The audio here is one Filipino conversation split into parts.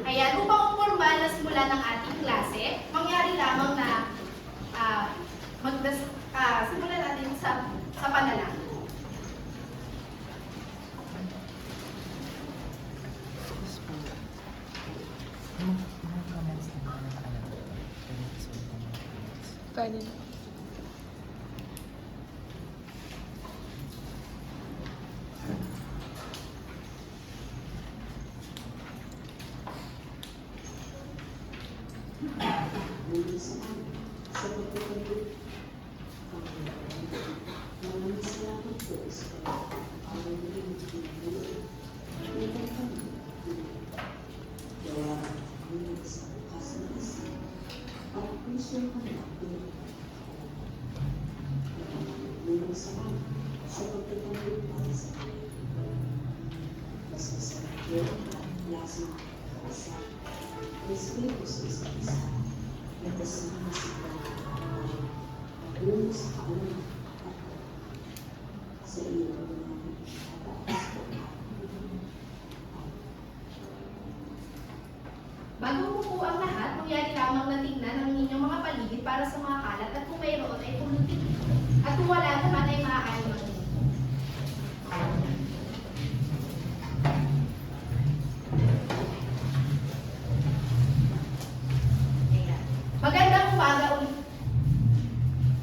Ayan, upang formal na simula ng ating klase, mangyari lamang na simulan natin sa panalangin. Pwede. Bago po ang lahat, mangyari lamang na tingnan ang inyong mga paligid para sa mga kalat at kung mayroon ay pulutin. At kung wala naman ay maaari mag-inom.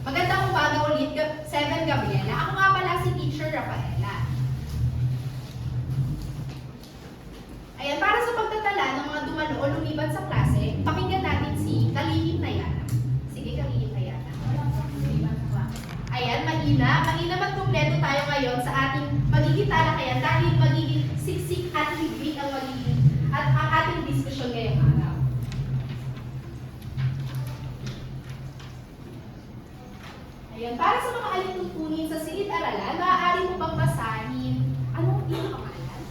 Magandang umaga ulit, 7 Gabriela. Ako nga pala si Teacher Rafaela. Ayan, para sa pagtatala ng mga dumalo o lumiban sa klase, pakinggan natin si Kalihim Nayana. Sige, Kalihim Nayana. Ayan, mahina at kumpleto tayo ngayon sa ating magiging talakayan dahil magiging siksik at liglig ang ating diskusyon ngayong araw. Ayan, para sa mga alituntunin sa silid-aralan, maaari mo bang basahin, anong pinakapangalan?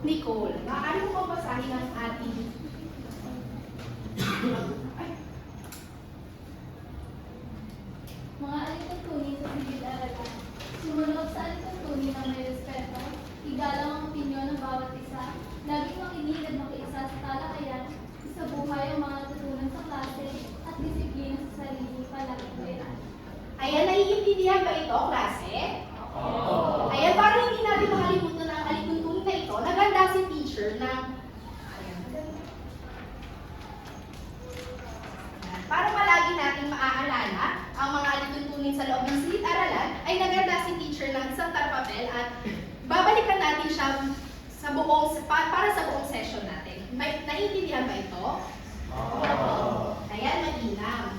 Nicole, maaari mo bang basahin ang ating mga alituntunin sa silid-aralan. Sumunod sa alituntunin na may respeto, igalang ang opinyon ng bawat isa, laging makinig at makiisa sa talakayan, isabuhay ang mga natutunan sa klase, at disiplina sa sarili palaging kailan. Ayan, naiintindihan ba ito, klase? Oo. Ayan, para hindi natin makalimutan ang alituntunin na ito, naganda si teacher ng para palagi natin maaalala ang mga alituntunin sa loob ng silid-aralan, ay naganda si teacher ng isang tarpapel at babalikan natin siya para sa buong session natin. Naiintindihan ba ito? Oo. Ayan, mainam.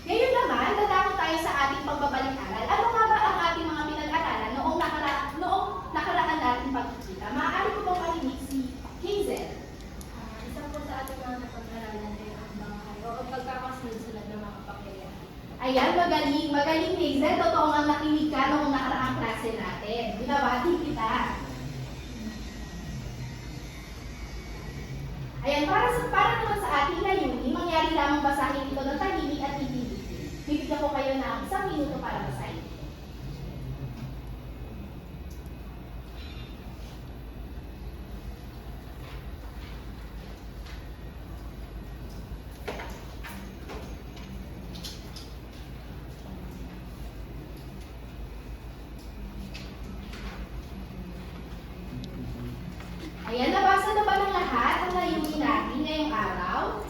Ngayon naman, dadako tayo sa ating pagbabalik-aral. Ano nga ba ang ating mga pinag-aralan noong nakaraan natin pagkikita? Maaari ko bang marinig si Hazel? Isa po sa ating mga napag-aralan ay ang bangkay o ang pagkakasunod-sunod ng mga kapangyarihan. Ayan, magaling Hazel. Totoo nga nakinig ka noong nakaraang klase natin. Binabati kita. Ayan, para naman sa ating layunin, mangyari lamang basahin ito ng tahimik at titigil. Bibigyan ko kayo ng 1 minuto para basahin. Ayan, nabasa na ba ng lahat ang layunin natin ngayong araw?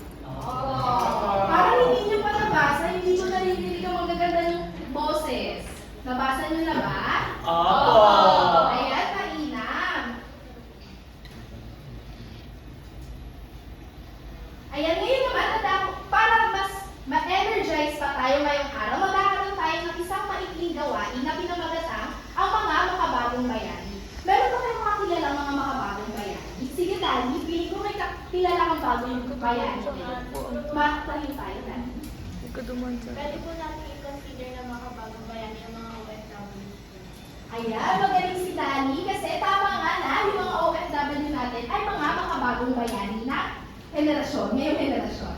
Para hindi nyo pa nabasa, hindi nyo naririnig ang magaganda ng boses. Nabasa nyo na ba? Ayan, mainam. Ayan, ngayon naman, para mas ma-energize pa tayo ngayong araw, magkakaroon tayo ng isang maikling gawain na pinamagatang ang mga makabagong bayani. Meron ba kayong makakilala ang mga makabagong bayani? Sige, Dani, piling ko may kilala kang bagong bayani. Makatahin tayo, Dani. Pwede po natin i-consider na makabagong bayani ang mga OFW. Ayan, magaling si Dani kasi tama nga na yung mga OFW natin ay mga makabagong bayani na henerasyon, ngayong henerasyon.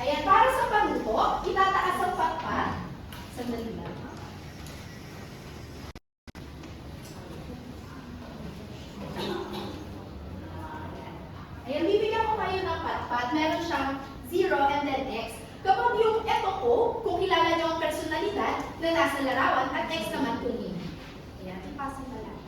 Ayan, para sa panuto, itataas ang pakpak. Sandali lang. nasa larawan at X naman kung hindi. Ayan, ipasa na lang.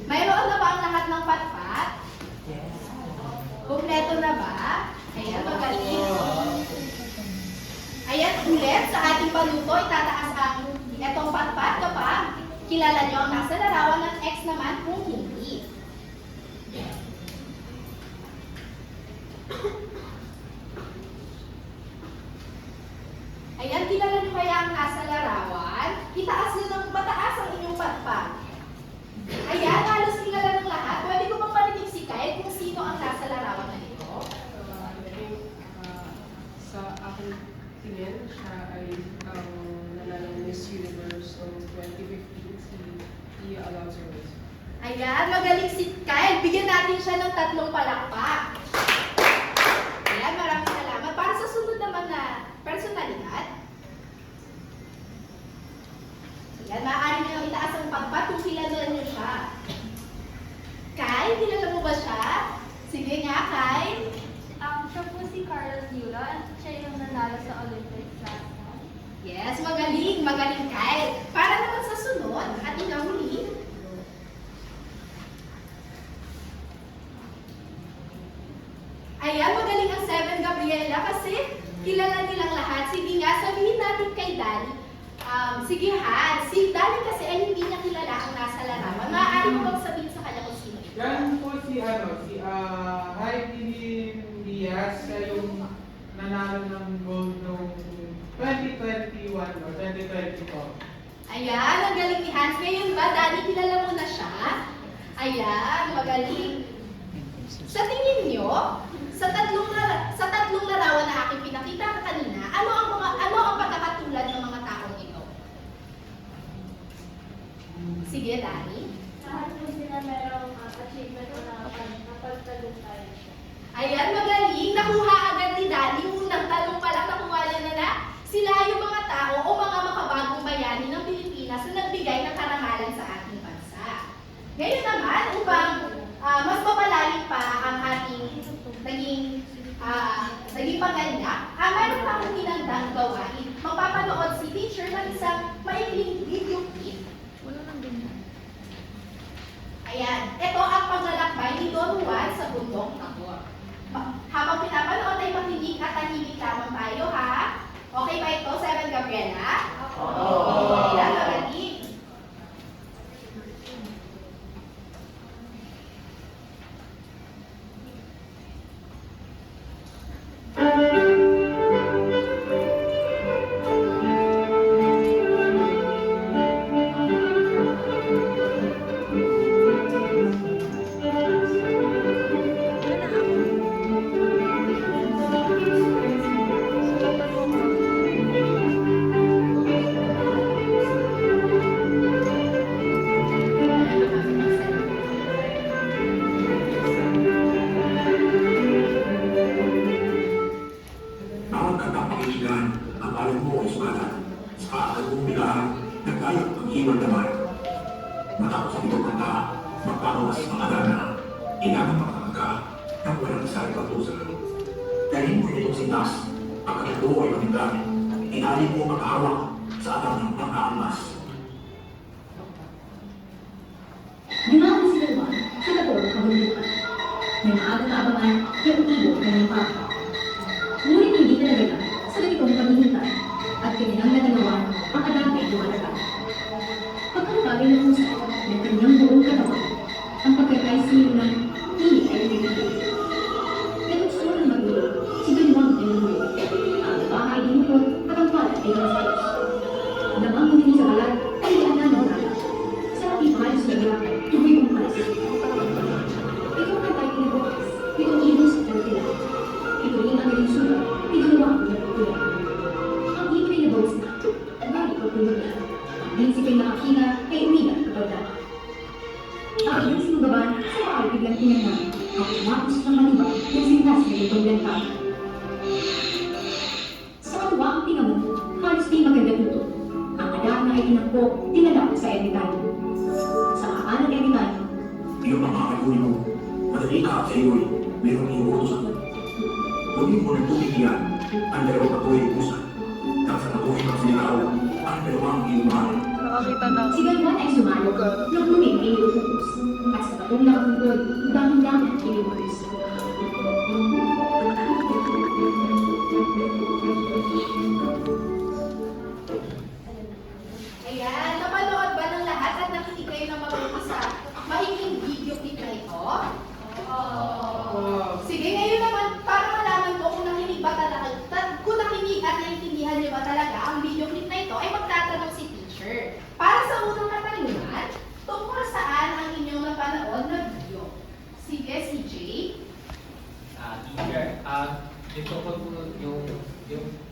Mayroon na ba ang lahat ng patpat? Kumpleto na ba? Ayan, magaling. Ayan, ulit sa ating paluto, itataas ang etong patpat kapag kilala nyo ang nasa larawan ng X naman kung hindi. Ayan, kilala nyo kaya ang nasa larawan? Itaas nyo ng mataas ang inyong patpat. Ayan, halos kilala ng lahat. Pwede ko bang marinig si Kyle kung sino ang nasa larawan na ito? Sa aking tingin, siya ay ang nanalo Miss Universe noong 2015, si Tia Alonso. Ayan, magaling si Kyle. Bigyan natin siya ng 3 palakpak. Ayan, maraming salamat. Para sa sunod naman na personalidad. Ayan, maaari nyo itaas ang pagpat kung kilala nyo siya. Kyle, kilala mo ba siya? Sige nga, Kyle. Siya po si Carlos Yura at siya yung nanalo sa Olympics last time. Yes, magaling. Magaling, Kyle. Para naman sa sunod, at inahuli. Ayan, magaling ang 7 Gabriela kasi kilala nilang lahat. Sige nga, sabihin natin kay Dali. Sige Han, si Dali kasi ay hindi niya kilala ang nasa larawan. Maaari mo bang sabihin sa kanya kung sino ito? Yan po si Heidi Diaz, siya yung nanalo ng gold noong 2021 o 2022. Ayan, ang galing ni Hans. Ngayon ba, Dali, kilala mo na siya? Ayan, magaling. Sa tingin nyo, sa tatlong larawan na aking pinakita kanina, ano ang pagkakatulad ng mga taong ito? Sige, Dani. Lahat po sila merong achievement na napagtagumpay siya. Ayan, magaling. Nakuha agad ni Dani. Unang talong pa lang nakuha niya na sila yung mga tao o mga makabagong bayani ng Pilipinas na nagbigay ng karangalan sa ating bansa. Ngayon naman, upang mas mapalalim pa ang ating naging paganda, meron pa akong hinandang gawain. Magpapanood si teacher ng isang maikling video clip. Ayan, ito ang paglalakbay ni Don Juan sa bundok Tabor. Habang pinapanood ay makinig at tahimik lamang tayo, ha? Okay ba ito, 7 Gabriela? Ayan, magaling. Bawat katapakiligan ang alam mo ay sumalat sa kaakal mong bigahan na gayat ng iwan naman. Matapos ang itong kanta, magpapawas mga dana, ilangang makakangka ng walang isang patusa. Dahil mo itong sintas, ang kakito ay manindan, inalin mo makahawak sa atang ng pang-aamas. Dumami si Luan sa Tabor ng kabundukan. May maaga kaabangan yung ibo ng mga papa. Ngunit hindi nalagyan sa ganitong paghihintay at kanilang naganawan ang adami ay lumalagan. Pagkalagay ng husay ng kanyang buong katawan, ang pagkakaisiyo ng hindi ay lumilipid. Nagutso ng magulo, si Benwang ay lumulog. Ang babae ay dinukot at ang pala ay nasayos. Lamang mo din sa balat ay iyanan ng rana. Sa ating pangayos na gilakay, tuloy mong palas. Ito ang tayo ni Bokas, itong ibon sa kantila. Ito rin ang naging sulat, pinagawa ko ng pagkulang. Ang ibon ay nabawas na, balik ko kung magla. Ang prinsipeng nakakina ay umigat kapag dala. Ang ibon sinugaban sa mga biglang tinangan, ang umapos ng manibag ng sintas na itong lentang. Sa katuwang ang tinamo, halos di maganda tuto. Ang adarna ay tinakbo, tinalak sa ermitanyo. Sa kaan ng ermitanyo, Iyong mga kayunin mo, madali ka at sa iyo'y mayroong iuutosan. Kunin mo ng tubig iyan, ang dalawang patuloy pusan. Nang sa patuloy ng sinikaw, ang dalawang iyong mahal. si Galvan ay sumalog, nang luming ay iuupos. At sa batong nakabungkod, dahil-dahan iniwalis. Ayan, napanood ba ng lahat at nakinig kayo ng mabuti sa mahiging video clip na ito? Sige, ngayon naman, para malaman ko kung nakinig ba talaga, kung nakinig at naintindihan niyo ba talaga ang video clip na ito, ay magtatanong si teacher. Para sa unang katanungan, tungkol saan ang inyong napanood na video? Sige, si Jay. Teacher, yung tungkol po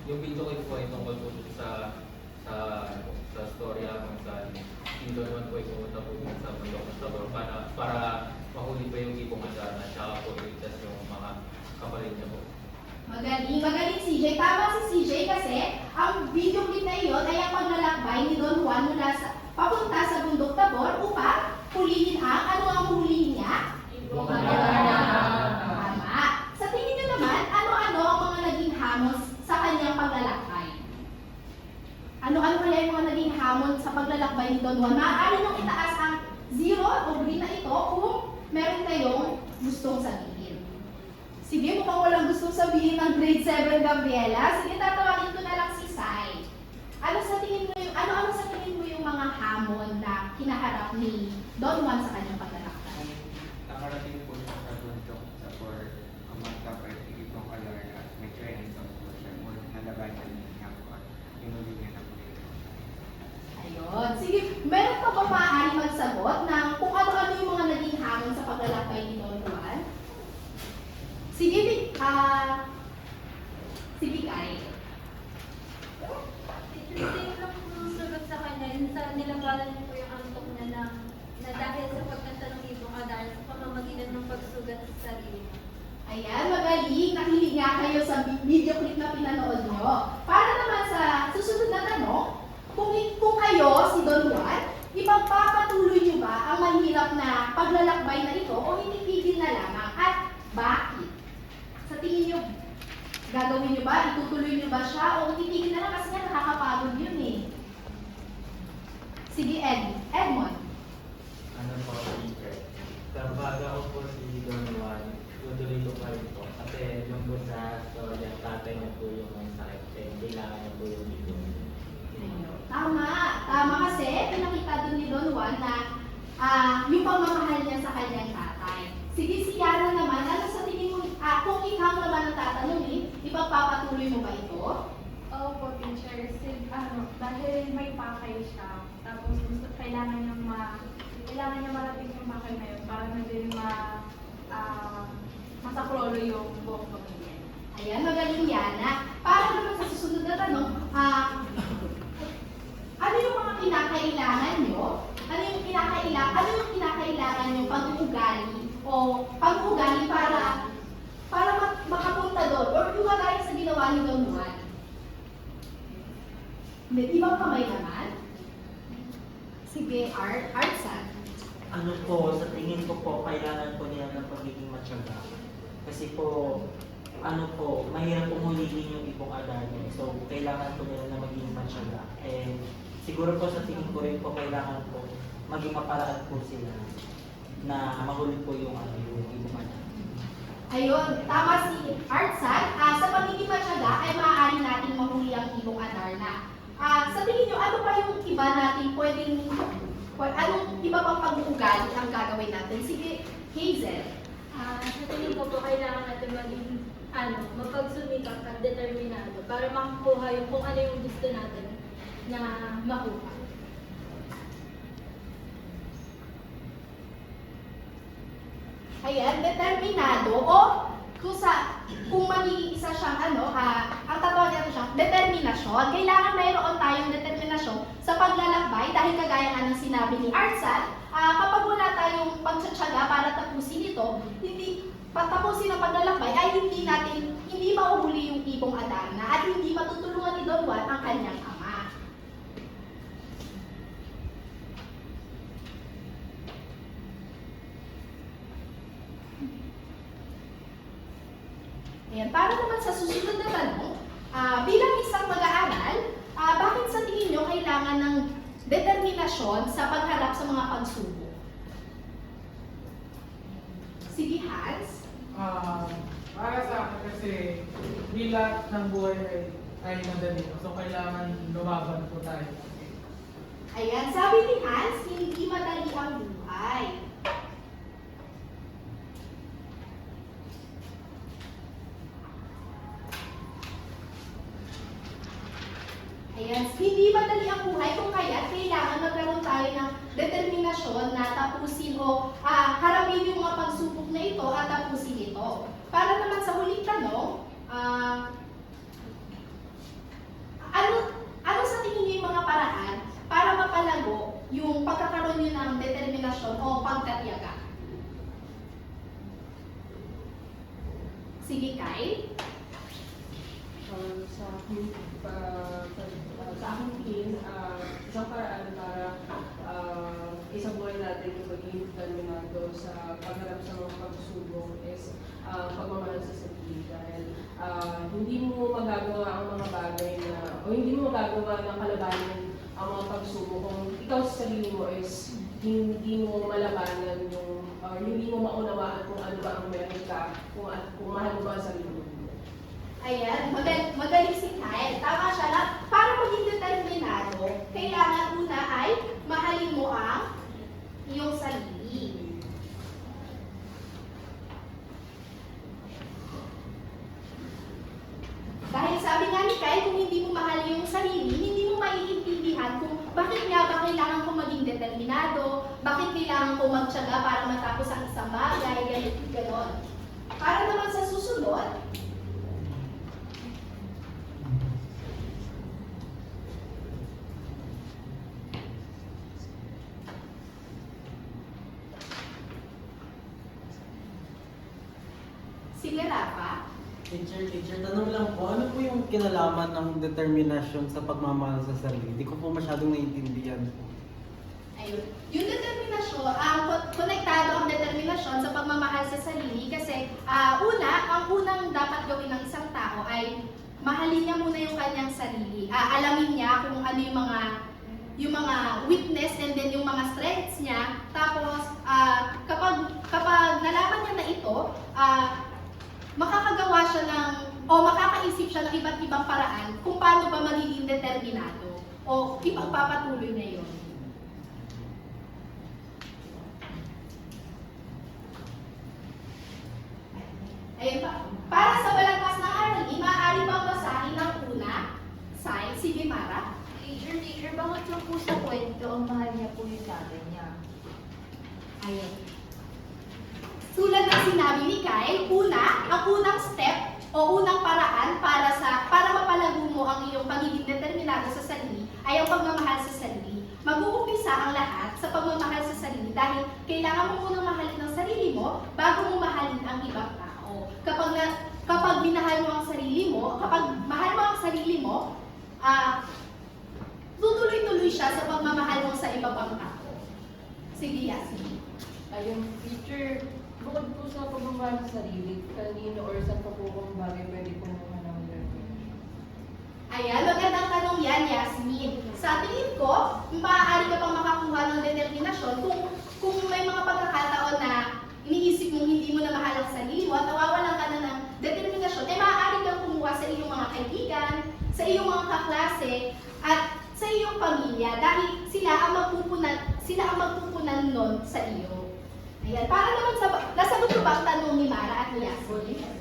yung video ko po ay tungkol po sa storya kung saan hindi naman po ay pumunta po sa bundok ng Tabor para mahuli pa yung ibong Adarna at saka po iligtas yung mga kapatid niya po. Magaling CJ. Tama si CJ kasi ang video clip na iyon ay ang paglalakbay ni Don Juan mula papunta sa bundok Tabor upang hulihin ano ang hulihin niya? Ibong Tama. Sa tingin niyo naman, ano-ano ang mga naging hamon sa kanyang paglalakbay? Ano-ano kaya yung mga naging hamon sa paglalakbay ni Don Juan? Maaari nung itaas ang 0 o green na ito kung meron kayong gustong sabihin. Sige, mukhang walang gustong sabihin ng grade 7 Gabriela. Sige, tatawagin ko na lang si Sai. Ano sa tingin mo yung mga hamon na kinaharap ni Don Juan sa kanyang paglalakbay? Nakarating po siya sa bundok sa Tabor, ang magkapit, ibang Adarna at may training sa po siya. Ngunit nalabanan niya po at inuli niya na po ito. Ayun. Sige, meron pa ba maaari magsagot ng kung ano-ano yung mga naging hamon sa paglalakbay ni Don Juan? Sige, sige, Kai. Same lang po yung sagot sa kanya. Yung sa nilabanan niyo po yung antok niya na dahil sa pagkanta ng ibong Adarna sa pamamagitan ng pagsugat sa sarili niya. Ayan, magaling. Nakinig nga kayo sa video clip na pinanood nyo. Para naman sa susunod na tanong, kung kayo, si Don Juan, ipagpapatuloy nyo ba ang mahirap na paglalakbay na ito o itigil na lamang at bakit? Sa tingin nyo, gagawin nyo ba? Itutuloy nyo ba siya o itigil na lang kasi nga nakakapagod yun eh. Sige, Edmond. Ano po, teacher? Kapag ako po si Don Juan, tutuloy ko pa rin po. Kasi yung po sa storya, tatay niya po yung may sakit. Kaya kailangan niya po yung ibon. Tama. Tama kasi pinakita dun ni Don Juan na yung pagmamahal niya sa kanyang tatay. Sige, si Yana naman, ano sa tingin mo, kung ikaw naman ang tatanungin, ipagpapatuloy mo ba ito? Opo, teacher. Dahil may pakay siya, tapos kailangan niya marating yung pakay na yun para hindi masaklolo yung buong pamilya. Ayan, magaling Yana. Para naman sa susunod na tanong, ano yung mga kinakailangan nyo? Ano yung kinakailangan nyo pag-uugali o pag-uugali para makapunta doon or yung kagaya sa ginawa ni Don Juan? May ibang kamay naman? Sige, Artsan. Ano po, sa tingin ko po, kailangan po nila ng pagiging matyaga. Kasi po, mahirap pong hulihin yung ibong Adarna. So, kailangan po nila na maging matyaga. Siguro po sa tingin ko rin po, kailangan po maging maparaan po sila na mahuli po yung ibong Adarna. Ayun, tama si Artsan. Sa pagiging matyaga ay maaari natin mahuli ang ibong Adarna. Sa tingin nyo, ano pa yung iba natin anong iba pang pag-uugali ang gagawin natin? Sige, Hazel. Sa tingin ko po, kailangan natin maging mapagsumikap at determinado para makakuha yung kung ano yung gusto natin na makuha. Ayan, determinado o kung magiging isa siyang ang tatawag natin siyang determinasyon. Kailangan mayroon tayong determinasyon sa paglalakbay dahil kagaya nga ng sinabi ni Artsan, kapag wala tayong pagtsatsaga para tapusin ito, patapusin ang paglalakbay ay hindi mauhuli yung ibong Adarna at hindi matutulungan ni Don ligawan ang kanyang ama. Ayan, para naman sa susunod na tanong, bilang isang mag-aaral, bakit sa tingin nyo kailangan ng determinasyon sa pagharap sa mga pagsubok? Sige, Hans. Para sa akin kasi, bilang ng buhay ay madali. So, kailangan lumaban po tayo. Ayan, sabi ni Hans, hindi madali ang buhay. Ayan, hindi madali ang buhay kung kaya kailangan magkaroon tayo ng determinasyon na tapusin o harapin yung mga pagsubok na ito at tapusin ito. Para naman sa huling tanong, ano sa tingin niyo yung mga paraan para mapalago yung pagkakaroon niyo ng determinasyon o pagkatiyaga? Sige, Kyle. Sa aking tingin, isang paraan para isang buhay natin yung maging determinado sa pagharap sa mga pagsubok is pagmamahal sa sarili. Dahil hindi mo magagawa ang mga bagay na, o hindi mo magagawa ng kalabanin ang mga pagsubok kung ikaw sa sarili mo is hindi mo malabanan yung, hindi mo maunawaan kung ano ba ang meron ka, kung mahal mo ba ang sarili mo. Ayan, magaling si Kyle. Tama siya na para maging determinado, kailangan una ay mahalin mo ang iyong sarili. Dahil sabi nga ni Kyle, kung hindi mo mahal yung sarili, hindi mo maiintindihan kung bakit nga ba kailangan ko maging determinado, bakit kailangan ko magtiyaga para matapos ang isang bagay, ganon. Para naman sa susunod, sige, Rafa. Teacher, tanong lang po, ano po yung kinalaman ng determinasyon sa pagmamahal sa sarili? Hindi ko po masyadong naiintindihan po. Ayun. Yung determinasyon, konektado ang determinasyon sa pagmamahal sa sarili kasi ang unang dapat gawin ng isang tao ay mahalin niya muna yung kanyang sarili. Alamin niya kung ano yung mga weakness and then yung mga strengths niya. Tapos, kapag nalaman niya na ito, makakagawa siya makakaisip siya ng iba't ibang paraan kung paano ba magiging determinado o ipagpapatuloy na yun. Ayun pa. Para sa balangkas ng aralin, maaari bang basahin ang una? Side, sige, Mara. Teacher, bakit lang po sa kwento ang mahal niya po yung tatay niya? Ayun. Tulad ng sinabi ni Kyle, ang unang step o unang paraan para mapalago mo ang iyong pagiging determinado sa sarili ay ang pagmamahal sa sarili. Mag-uumpisa ang lahat sa pagmamahal sa sarili dahil kailangan mo munang mahalin ang sarili mo bago mo mahalin ang ibang tao. Kapag minahal mo ang sarili mo, kapag mahal mo ang sarili mo, tutuloy-tuloy siya sa pagmamahal mo sa iba pang tao. Sige, Yasmin. Ayun, teacher, bukod po sa pagmamahal sa sarili, kanino or sa pagkukong bagay pwede po naman ang Ayan, magandang tanong yan, Yasmin. Sa tingin ko, maaari ka pang makakuha ng determinasyon kung may mga pagkakataon na iniisip mong hindi mo na mahal ang sarili mo at nawawalan ka na ng determinasyon, maaari kang kumuha sa iyong mga kaibigan, sa iyong mga kaklase, at sa iyong pamilya dahil sila ang magpupunan nun sa iyo. Ayan, para naman nasagot ko ba ang tanong ni Mara at ni Yasmin?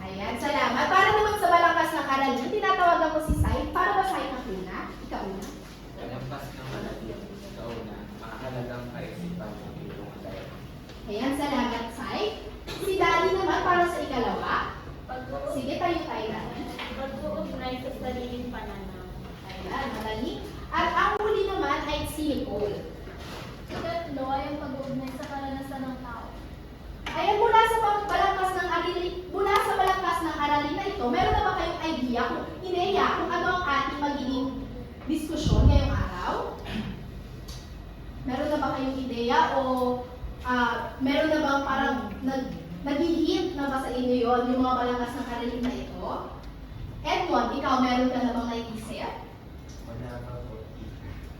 Ayan, salamat. Para naman sa balangkas ng aralin, tinatawagan ko si Sai para basahin ang una. Ikaw na. Lampas ng malapit sa una, mahalagang kaisipan ng iyong alay. Ayan, salamat, Sai. Si Daddy naman para sa ikalawa. Sige, tayo na. Pag-uugnay sa sariling pananaw. Ayan, madali. At ang huli naman ay si Nicole. Ikatlo ay ang pag-uugnay sa karanasan ng tao. Ayan, mula sa balangkas ng aralin na ito, meron na ba kayong idea kung ano ang ating magiging diskusyon ngayong araw? Meron na ba kayong ideya o meron na bang parang nag-hint na ba sa inyo yun, yung mga balangkas ng karelin na ito? Edmond, ikaw meron ka na bang naisip? Wala pa po.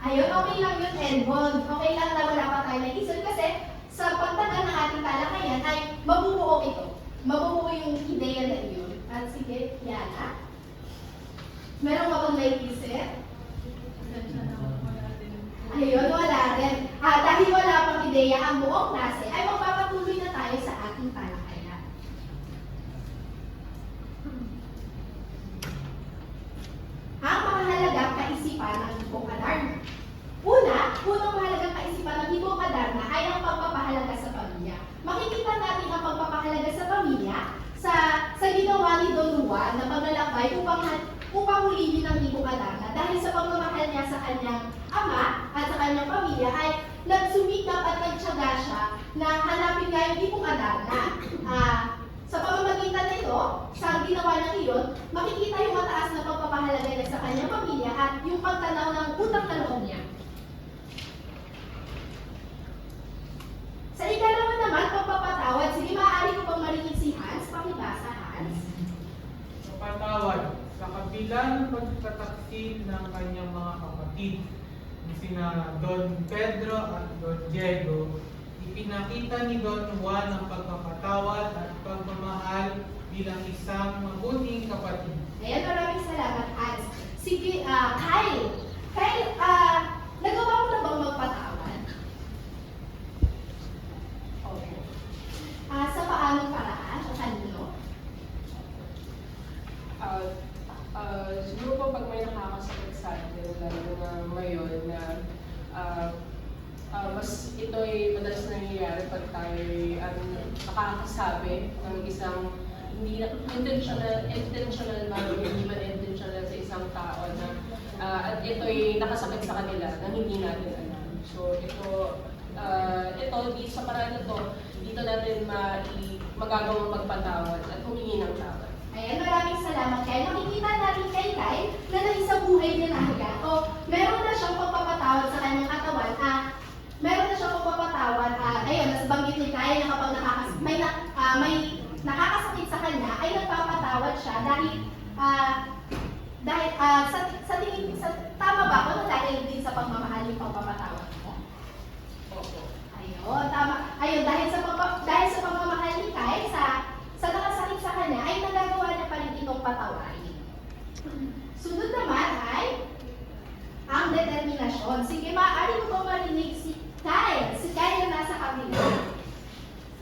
Ayun, okay lang yun, Edmond. Okay lang na wala pa tayo naisip kasi sa pagtagal ng ating talakayan ay mabubuo ito. Mabubuo yung ideya na iyon. At sige, Yana. Meron ka bang naisip? Ayun, wala rin. Dahil wala pang ideya ang buong klase, ay magpapatuloy na tayo sa ating talakayan. Ang mahalagang kaisipan ng Hipong Adarna. Unang mahalagang kaisipan ng Hipong Adarna ay ang pagpapahalaga sa pamilya. Makikita natin ang pagpapahalaga sa pamilya sa ginawa ni Don Juan na paglalakbay upang hulihin ng Hipong Adarna dahil sa pagmamahal niya sa kanyang ama at sa kanyang pamilya ay nagsumikap at nagtiyaga siya na hanapin nga yung Hipong Adarna. Sa pamamagitan nito, sa ginawa niya iyon, makikita yung mataas na pagpapahalaga niya sa kanyang pamilya at yung pagtanaw ng utang na loob niya. Sa ikalawa naman, pagpapatawad. Sige, maaari ko pang marinig si Hans. Pakibasa, Hans. Patawad sa kabila ng pagtataksil ng kanyang mga kapatid na sina Don Pedro at Don Diego, ipinakita ni Don Juan ang pagpapatawad at pagmamahal bilang isang mabuting kapatid. Ayan, maraming salamat, Hans. Sige, Kyle. Kyle, nagawa mo na bang magpatawad? Oo. Sa paanong paraan o kanino? Siguro po pag may nakakasakit sa atin, lalo na ngayon na mas ito ay madalas nangyayari pag tayo nakakasabi ng isang hindi intentional ba, hindi man intentional sa isang tao na at ito ay nakasakit sa kanila na hindi natin alam. So ito dito sa paraan na to, dito natin magagawang magpatawad at humingi ng tawad. Ayan, maraming salamat kay. Nakikita natin kay Kyle na nasa buhay niya na agad. O meron na siyang pagpapatawad sa kanyang katawan. Meron na siyang pagpapatawad. Ayun, nasabanggit ni Kyle na kapag may nakakasakit sa kanya, ay nagpapatawad siya dahil sa tingin, tama ba ako na dahil din sa pagmamahal yung pagpapatawad mo? Ayun, tama. Ayun, dahil sa pagmamahal ni Kyle, sa nakasakit sa kanya, ay nagagawa niya pa rin itong patawarin. Sunod naman ay ang determinasyon. Sige, maaari ko marinig si Kyle. Si Kyle na nasa kabila.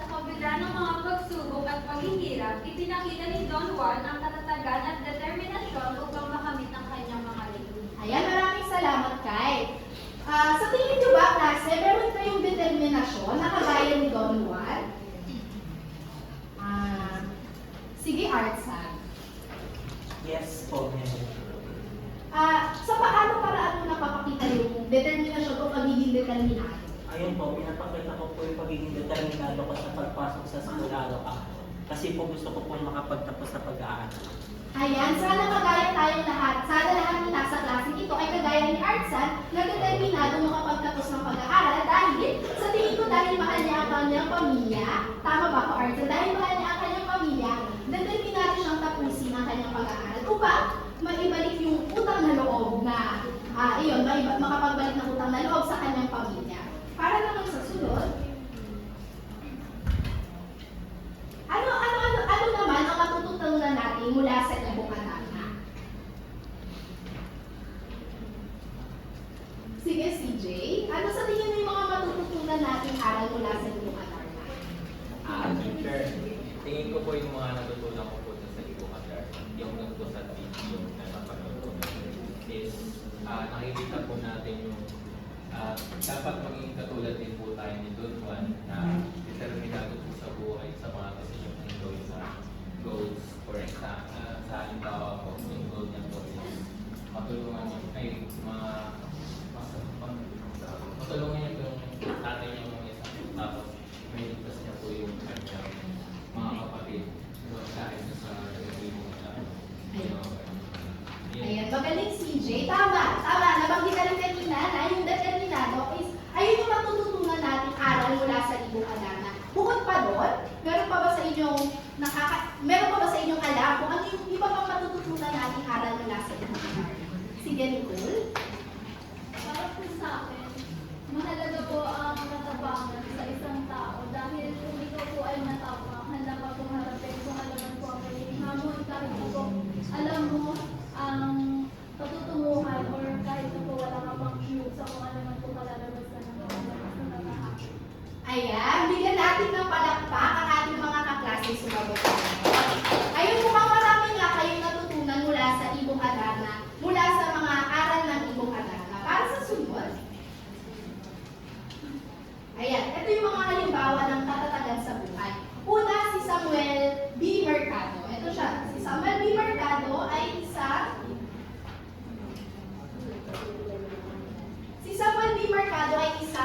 Sa kabila ng mga pagsubok at paghihirap, ipinakita ni Don Juan ang katatagan at determinasyon upang makamit ang kanyang mga layunin. Ayan, maraming salamat, Kyle. Sa tingin niyo ba, klase, meron kayong determinasyon na kagaya ni Don Juan? Sige, Artsan. Yes po, meron. Sa paano paraan mo napapakita yung determinasyon o pagiging determinado? Ayun po, pinapakita ko po yung pagiging determinado ko sa pagpasok sa school araw-araw. Kasi po gusto ko po makapagtapos sa pag-aaral. Ayan, sana kagaya tayong lahat. Sana lahat ng nasa klase ito ay kagaya ni Artsan na determinado makapagtapos ng pag-aaral dahil sa tingin ko dahil mahal niya ang kanyang pamilya. Tama ba ko, Artsan? Dahil mahal niya ang kanyang pamilya, determinado siyang tapusin ang kanyang pag-aaral upang maibalik yung utang na loob na makapagbalik ng utang na loob sa kanyang pamilya. Para naman sa sunod, ano naman ang matututunan natin mula sa Hipong Adarna? Sige, CJ. Ano sa tingin mo yung mga matututunan natin aral mula sa Hipong Adarna? Teacher, tingin ko po yung mga natutunan ko po sa Hipong Adarna, yung nagpo sa video na napanood ko is nakikita po natin yung dapat maging katulad din po tayo ni Don Juan na determinado po sa buhay sa mga gusto niyo pong gawin na goals. For example, sa halimbawa po, yung goal niya po is matulungan niyo matulungan niya po yung tatay niya mga isa. Tapos may ligtas niya po yung kanyang mga kapatid. So, dahil sa nagagawin mo na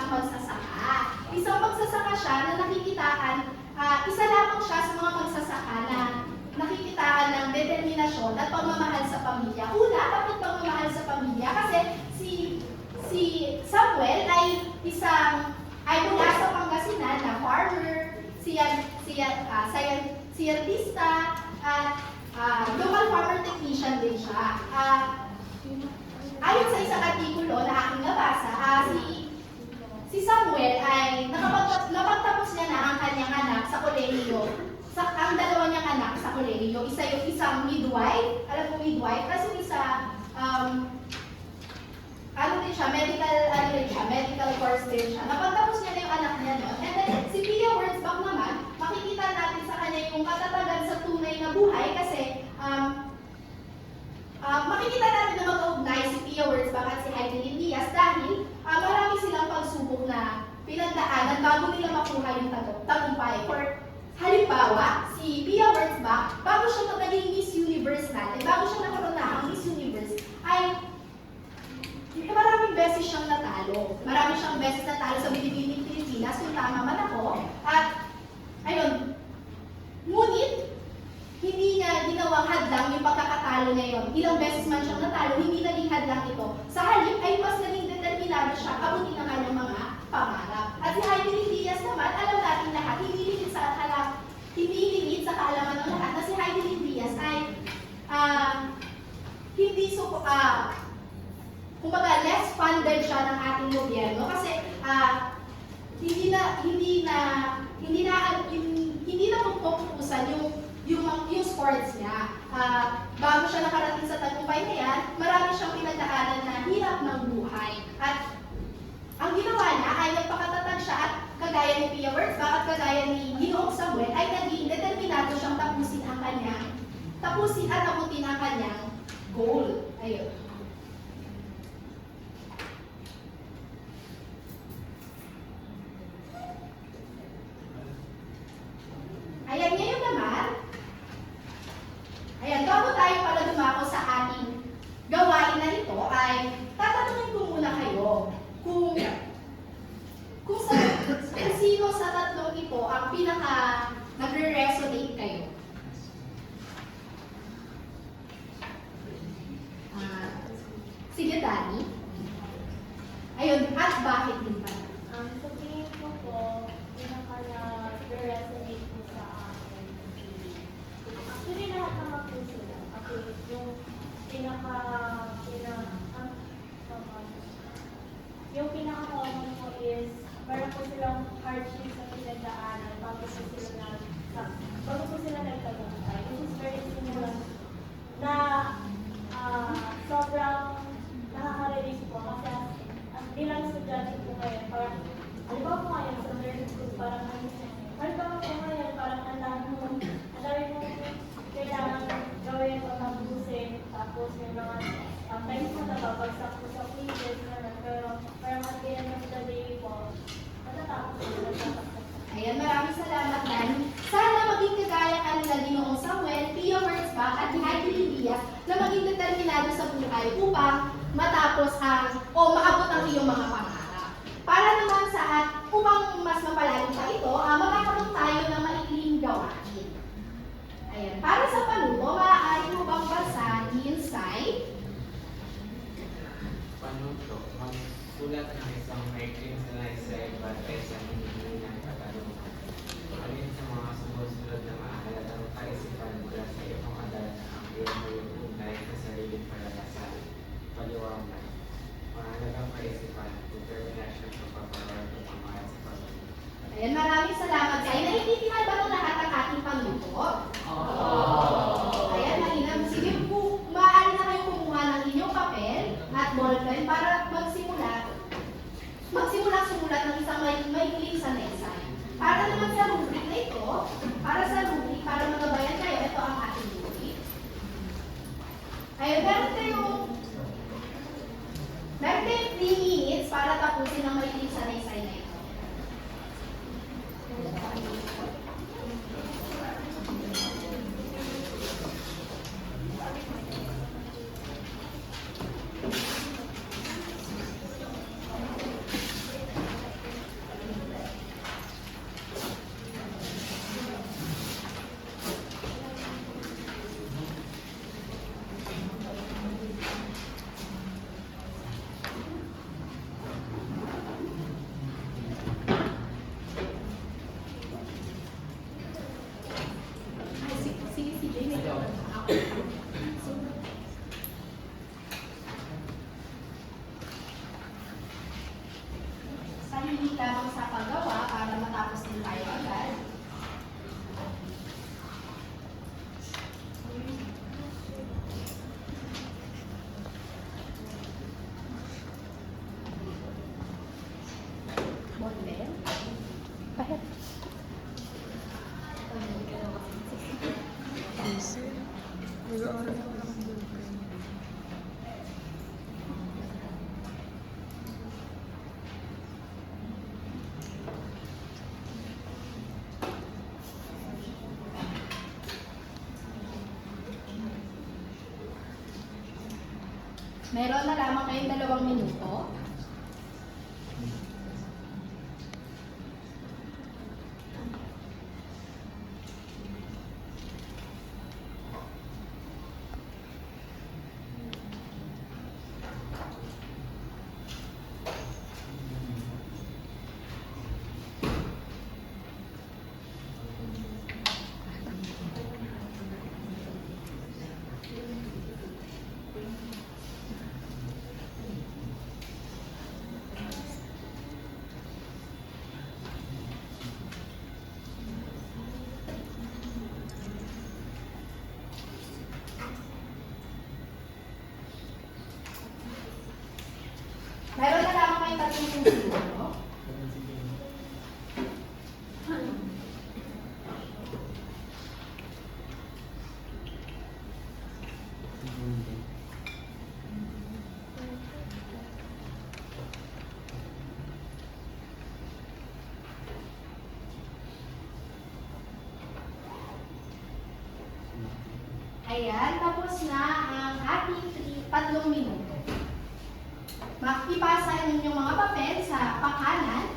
isang magsasaka. Isang magsasaka siya na nakikitaan, isa lamang siya sa mga magsasaka na nakikitaan ng determinasyon at pagmamahal sa pamilya. Una, bakit pagmamahal sa pamilya? Kasi si Samuel ay mula sa Pangasinan na farmer, scientista, at local farmer technician din siya. Ayon sa isang artikulo na aking nabasa, si Samuel ay napagtapos niya na ang kanyang anak sa kolehiyo. Ang dalawa niyang anak sa kolehiyo, isang midwife, alam mo midwife, kasi isa, medical course din siya. Napagtapos niya na yung anak niya noon. And then, si Pia Wurzbach naman, makikita natin sa kanya yung katatagan sa tunay na buhay kasi makikita natin na mag-augnay si Pia Wurzbach at si Heidelin Diaz dahil marami silang pagsubok na pinagdaanan bago nila makuha yung tagumpay. For halimbawa, si Pia Wurzbach, bago siya naging Miss Universe natin, bago siya nakaroon na ang Miss Universe, ay maraming beses siyang natalo. Marami siyang beses natalo sa Binibining Pilipinas, kung tama man ako. At, ayun, ngunit, hindi niya ginawang hadlang yung pagkakatalo niya yun. Ilang beses man siyang natalo, hindi naging hadlang ito. Sa halip ay mas naging determinado siya abutin ang kanyang mga pangarap. At si Heidelin Diaz naman, alam natin lahat, hindi limit sa kaalaman ng lahat na si Heidelin Diaz ay kumbaga less funded siya ng ating gobyerno kasi hindi na pupukusan yung sports niya. Bago siya nakarating sa tagumpay na yan, marami siyang pinagdaanan na hirap ng buhay. At ang ginawa niya ay nagpakatatag siya at kagaya ni Pia Wurzbach at kagaya ni Ginoong Samuel ay naging determinado siyang tapusin at abutin ang kanyang goal. Ayun. Ayan, ngayon naman, bago tayo pala dumako sa ating gawain na ito, ay tatanungin ko muna kayo kung sino sa tatlong ito ang pinaka nagre-resonate kayo. Sige, Dani. Ayun, at bakit din pala? Sa tingin ko po, pinaka-resonate po sa akin. Actually, lahat naman po sila. Actually, yung pinaka-common po is, meron po silang hardships na pinagdaanan bago po sila nagtagumpay. Which is very similar na sobrang nakaka-release po kasi bilang estudyante po ngayon, parang, halimbawa po ngayon sa learning school, parang halimbawa po ngayon, parang ang dami mo kailangan gawin o tapusin, tapos may mga times na nababagsak po sa quizzes, pero parang at the end of the day po, matatapos po na. Ayan, maraming salamat, Dani. Sana maging kagaya kanila Ginoong Samuel, Pia Wurzbach at Heidelin Diaz na maging determinado sa buhay upang matapos maabot ang iyong mga pangarap. Para naman upang mas mapalalim pa ito, magkakaroon tayo ng maikling gawain. Ayan, para sa panuto, maaari mo bang basahin, Sai? Panuto, magsulat ng isang maikling salaysay batay sa hindi ng katanungan. Alin sa mga sumusunod na mahalatang kaisipan mula sa iyong adal na ang iyong mayuunay sa sariling palalasan, paliwanag, mahalagang kaisipan, determination sa pagpapawag ng pamahal sa pamilya. Ayan, maraming salamat, Sai. Naiintindihan ba ng lahat ang ating panuto? Ayan, mainam. Sige po, maaari na kayo kumuha ng inyong papel at ballpen para magsimula-sumulat ng isang maikling sanaysay. Para naman sa rubric na ito, para magabayan kayo, ito ang ating rubric. Ayun, meron tayong 3 minutes para tapusin ang maikling sanaysay na ito. Meron na lamang kayong 2 minuto. Meron na lamang kayong 30 minuto. Ayan, tapos na ang ating 3 minuto. Makipasa ang inyong mga papel sa pakanan